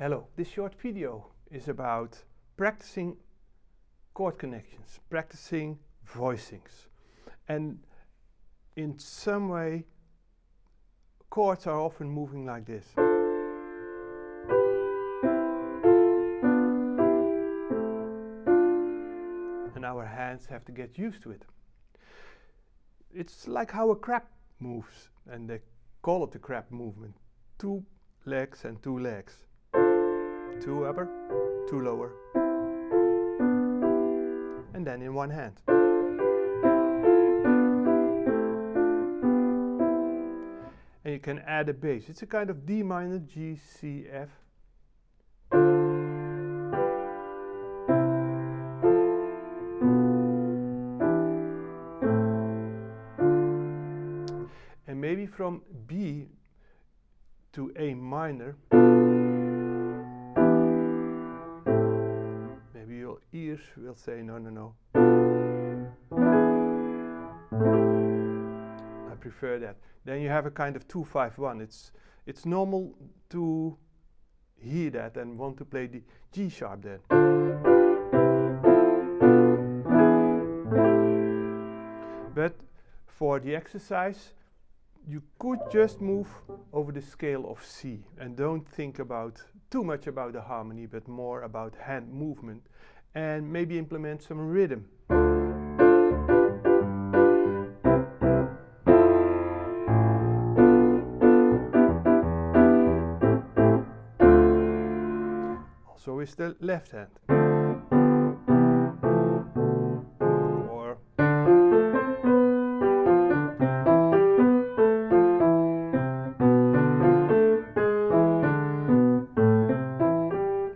Hello, this short video is about practicing chord connections, practicing voicings. And in some way, chords are often moving like this. And our hands have to get used to it. It's like how a crab moves, and they call it the crab movement. 2 legs and 2 legs. 2 upper, 2 lower, and then in one hand. And you can add a bass. It's a kind of D minor, G, C, F. And maybe from B to A minor. Ears will say no, no, no. I prefer that. Then you have a kind of 2-5-1. It's normal to hear that and want to play the G sharp then. But for the exercise, you could just move over the scale of C and don't think too much about the harmony, but more about hand movement. And maybe implement some rhythm. Also with the left hand. Or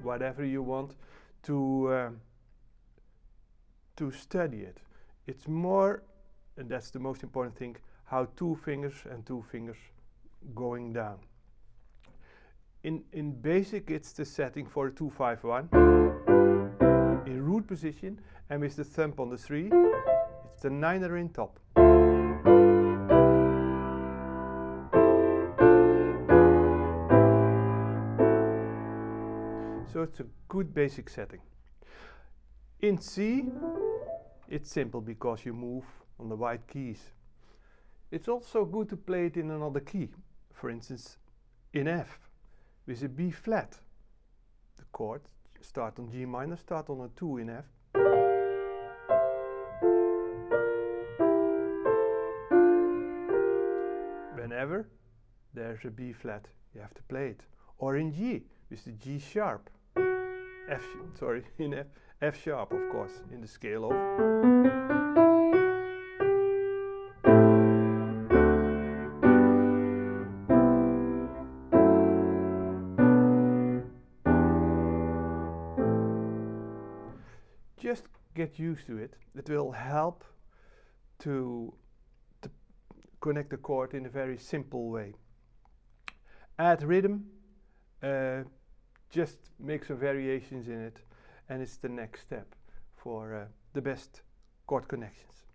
whatever you want to study it. It's more, and that's the most important thing, how 2 fingers and 2 fingers going down. In basic, it's the setting for a 2-5-1 in root position, and with the thumb on the 3, it's the 9er in top. So it's a good basic setting. In C, it's simple because you move on the white keys. It's also good to play it in another key. For instance, in F, with a B flat. The chord start on G minor, start on a 2 in F. Whenever there's a B flat, you have to play it. Or in G, with the G sharp. In F sharp, of course, in the scale of. Just get used to it. It will help to connect the chord in a very simple way. Add rhythm. Just make some variations in it, and it's the next step for the best chord connections.